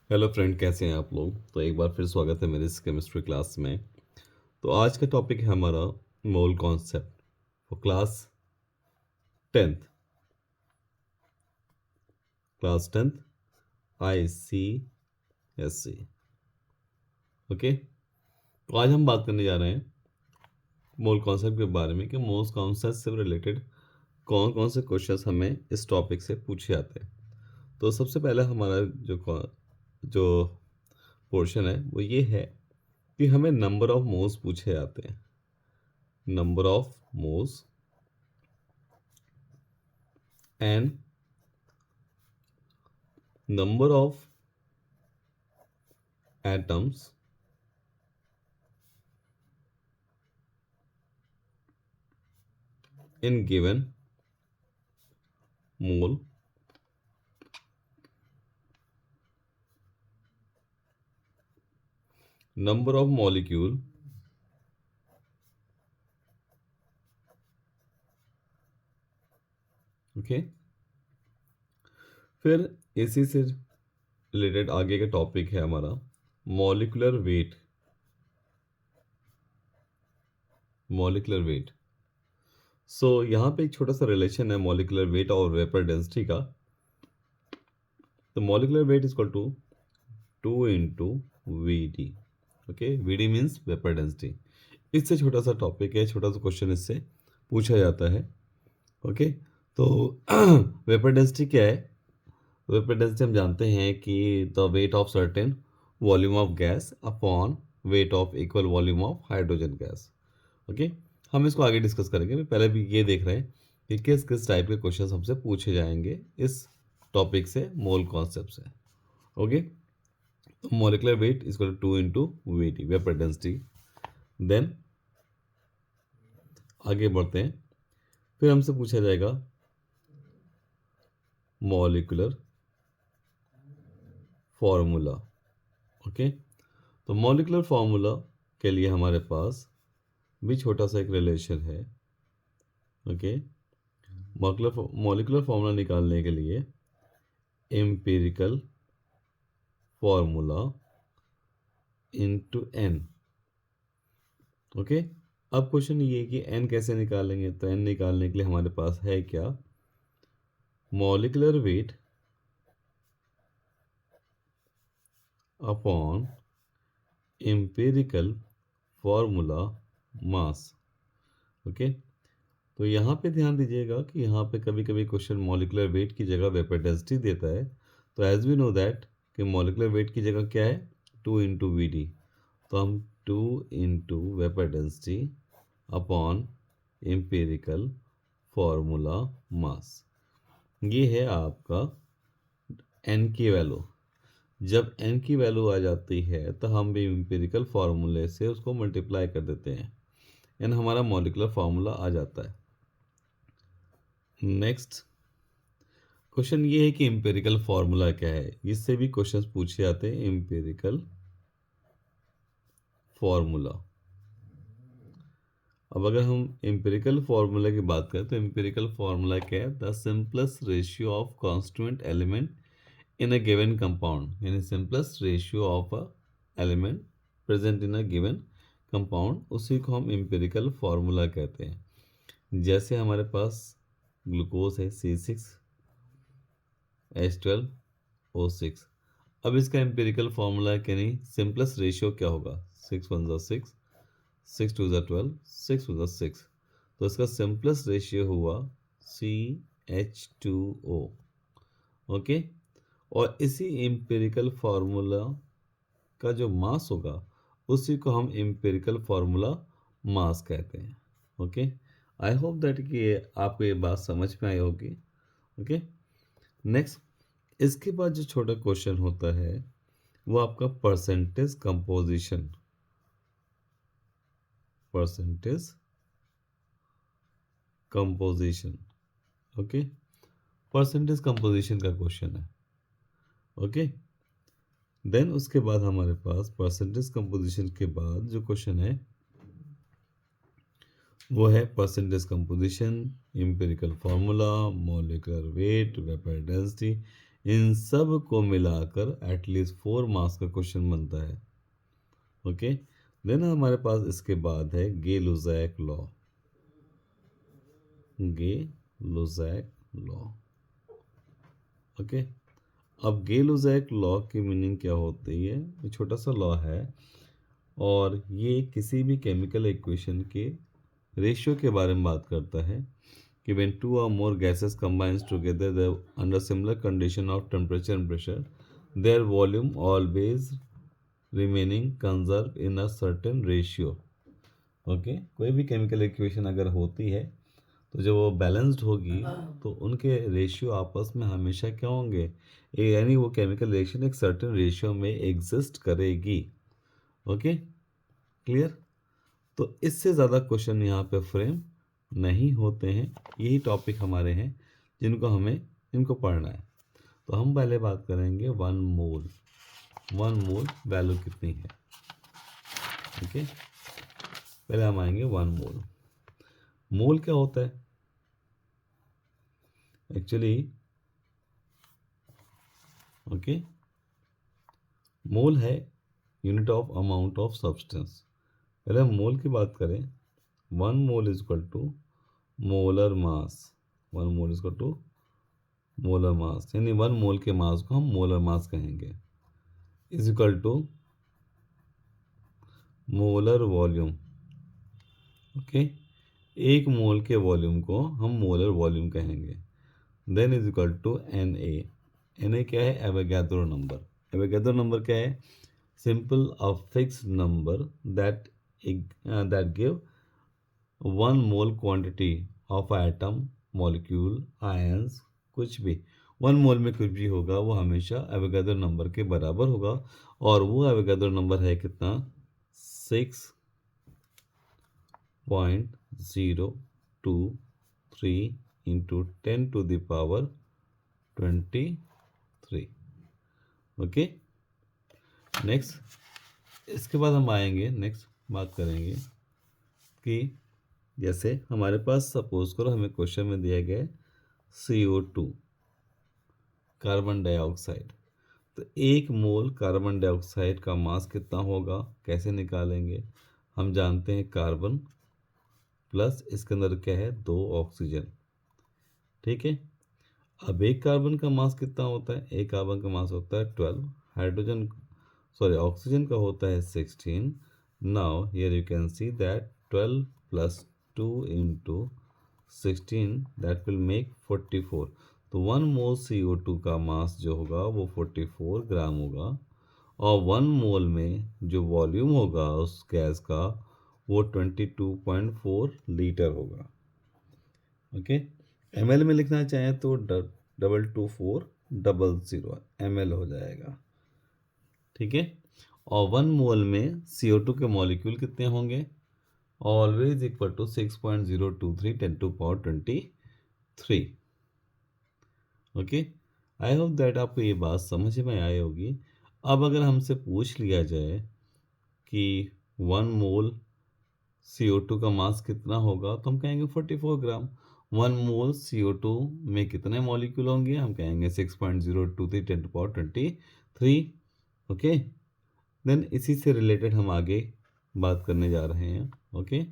Hello friend, कैसे हैं आप लोग। तो एक बार फिर स्वागत है मेरे इस केमिस्ट्री क्लास में। तो आज का टॉपिक है हमारा mole concept for tenth class tenth ICSE। Okay, तो आज हम बात करने जा रहे हैं मोल कॉन्सेप्ट के बारे में कि मोल कॉन्सेप्ट से रिलेटेड कौन कौन से क्वेश्चंस हमें इस टॉपिक से पूछे जाते हैं। तो सबसे पहला हमारा जो पोर्शन है वो ये है कि हमें नंबर ऑफ मोल्स पूछे जाते हैं। Number of moles and number of atoms in given mole, number of molecule okay. फिर इसी से रिलेटेड आगे का टॉपिक है हमारा molecular weight. Molecular weight, so यहाँ पे एक छोटा सा रिलेशन है मॉलिक्यूलर वेट और वेपर डेंसिटी का। तो molecular weight is equal to 2 × VD। Okay, VD means vapour density. इससे छोटा सा टॉपिक है, छोटा सा क्वेश्चन इससे पूछा जाता है। ओके, तो वेपर डेंसिटी क्या है। वेपर डेंसिटी हम जानते हैं कि the weight of certain volume of gas upon weight of equal volume of hydrogen gas. Okay, हम इसको आगे डिस्कस करेंगे। पहले भी ये देख रहे हैं कि किस किस टाइप के क्वेश्चन हमसे पूछे जाएंगे इस टॉपिक से, मोल कॉन्सेप्ट से। Okay, molecular weight is equal to 2 × VT, vapour density. Then आगे बढ़ते हैं। फिर हमसे पूछा जाएगा मॉलिक्यूलर फॉर्मूला। ओके, तो मॉलिक्यूलर फार्मूला के लिए हमारे पास भी छोटा सा एक रिलेशन है। ओके, मॉलिक्यूलर फार्मूला निकालने के लिए empirical formula into n। Okay, अब क्वेश्चन ये है कि n कैसे निकालेंगे। तो n निकालने के लिए हमारे पास है क्या, molecular weight upon empirical formula mass. Okay, तो यहाँ पे ध्यान दीजिएगा कि यहाँ पे कभी कभी क्वेश्चन मॉलिक्यूलर वेट की जगह वेपर डेंसिटी देता है। तो एज वी नो दैट कि मॉलिक्यूलर वेट की जगह क्या है, 2 × VD। तो हम 2 × vapour density upon empirical formula mass, ये है आपका n की वैल्यू। जब n की वैल्यू आ जाती है तो हम भी एम्पिरिकल फार्मूले से उसको मल्टीप्लाई कर देते हैं, एन हमारा मॉलिक्यूलर फार्मूला आ जाता है। नेक्स्ट क्वेश्चन ये है कि एम्पिरिकल फार्मूला क्या है। इससे भी क्वेश्चंस पूछे जाते हैं। एम्पिरिकल फार्मूला, अब अगर हम एम्पिरिकल फार्मूला की बात करें तो एम्पिरिकल फार्मूला क्या है, the simplest ratio of constituent element in a given compound, यानी simplest ratio of a element present in a given compound, उसी को हम एम्पिरिकल फार्मूला कहते हैं। जैसे हमारे पास ग्लूकोज है C6H12O6। अब इसका एम्पिरिकल फार्मूला क्या, नहीं सिंपलेस्ट रेशियो क्या होगा, 6 × 1 = 6, 6 × 2 = 12, 6 × 6। तो इसका सिंपलेस्ट रेशियो हुआ CH2O। ओके, और इसी एम्पिरिकल फार्मूला का जो मास होगा उसी को हम एम्पिरिकल फार्मूला मास कहते हैं। ओके, आई होप दैट कि आपको ये बात समझ में आई होगी। ओके, नेक्स्ट इसके बाद जो छोटा क्वेश्चन होता है वो आपका percentage composition, percentage composition. Okay, percentage composition का क्वेश्चन है। ओके, देन उसके बाद हमारे पास परसेंटेज कंपोजिशन के बाद जो क्वेश्चन है वो है percentage composition, empirical formula, molecular weight, vapour density, इन सब को मिलाकर एटलीस्ट 4 मार्क्स का क्वेश्चन बनता है। ओके, देन हमारे पास इसके बाद है गे लुजैक लॉ। गे लुजैक लॉ। ओके, अब गे लुजैक लॉ की मीनिंग क्या होती है? ये छोटा सा लॉ है और ये किसी भी केमिकल इक्वेशन के रेशियो के बारे में बात करता है कि when two or more gases combines together under similar condition of temperature and pressure, their volume always remaining conserved in a certain ratio. Okay, कोई भी केमिकल इक्वेशन अगर होती है तो जब वो बैलेंस्ड होगी तो उनके रेशियो आपस में हमेशा क्या होंगे, यानी वो केमिकल रिएक्शन एक सर्टेन रेशियो में एग्जिस्ट करेगी। Okay, clear? तो इससे ज़्यादा क्वेश्चन यहाँ पे फ्रेम नहीं होते हैं। यही टॉपिक हमारे हैं जिनको हमें इनको पढ़ना है। तो हम पहले बात करेंगे 1 मोल। 1 मोल वैल्यू कितनी है? ओके, पहले हम आएंगे 1 मोल। मोल क्या होता है एक्चुअली? ओके, मोल है unit of amount of substance. पहले हम मोल की बात करें, 1 mole is equal to molar mass. 1 mole is equal to molar mass, यानी 1 मोल के मास को हम मोलर मास कहेंगे, is equal to molar volume. Okay, 1 mole के वॉल्यूम को हम मोलर वॉल्यूम कहेंगे। Then is equal to N A. N A क्या है? Avogadro number. एवोगैड्रो नंबर क्या है? Simple a fixed number that give 1 mole quantity of atom, molecule, ions, कुछ भी 1 मोल में कुछ भी होगा वो हमेशा एवोगैड्रो नंबर के बराबर होगा। और वो एवोगैड्रो नंबर है कितना? 6.023 into 10 to the power 23। Okay, next इसके बाद हम आएंगे, नेक्स्ट बात करेंगे कि जैसे हमारे पास सपोज करो हमें क्वेश्चन में दिया गया है CO2, कार्बन डाइऑक्साइड। तो 1 मोल कार्बन डाइऑक्साइड का मास कितना होगा? कैसे निकालेंगे? हम जानते हैं कार्बन प्लस इसके अंदर क्या है? 2 ऑक्सीजन। ठीक है, अब एक कार्बन का मास कितना होता है? एक कार्बन का मास होता है 12, हाइड्रोजन सॉरी ऑक्सीजन का होता है 16। Now here you can see that 12 plus 2 into 16 that will make 44। तो 1 मोल CO2 का मास जो होगा वो 44 ग्राम होगा और 1 मोल में जो वॉल्यूम होगा उस गैस का वो 22.4 लीटर होगा। ओके, ml में लिखना चाहें तो 22400 ml हो जाएगा। ठीक है, और 1 मोल में CO2 के मॉलिक्यूल कितने होंगे? Always equal to 6.023 10 to power 23। Okay, I hope that आपको ये बात समझ में आई होगी। अब अगर हमसे पूछ लिया जाए कि 1 मोल CO2 का मास कितना होगा तो हम कहेंगे 44 ग्राम। 1 मोल CO2 में कितने मॉलिक्यूल होंगे? हम कहेंगे 6.023 10 टू पावर 23। ओके, देन इसी से रिलेटेड हम आगे बात करने जा रहे हैं। ओके।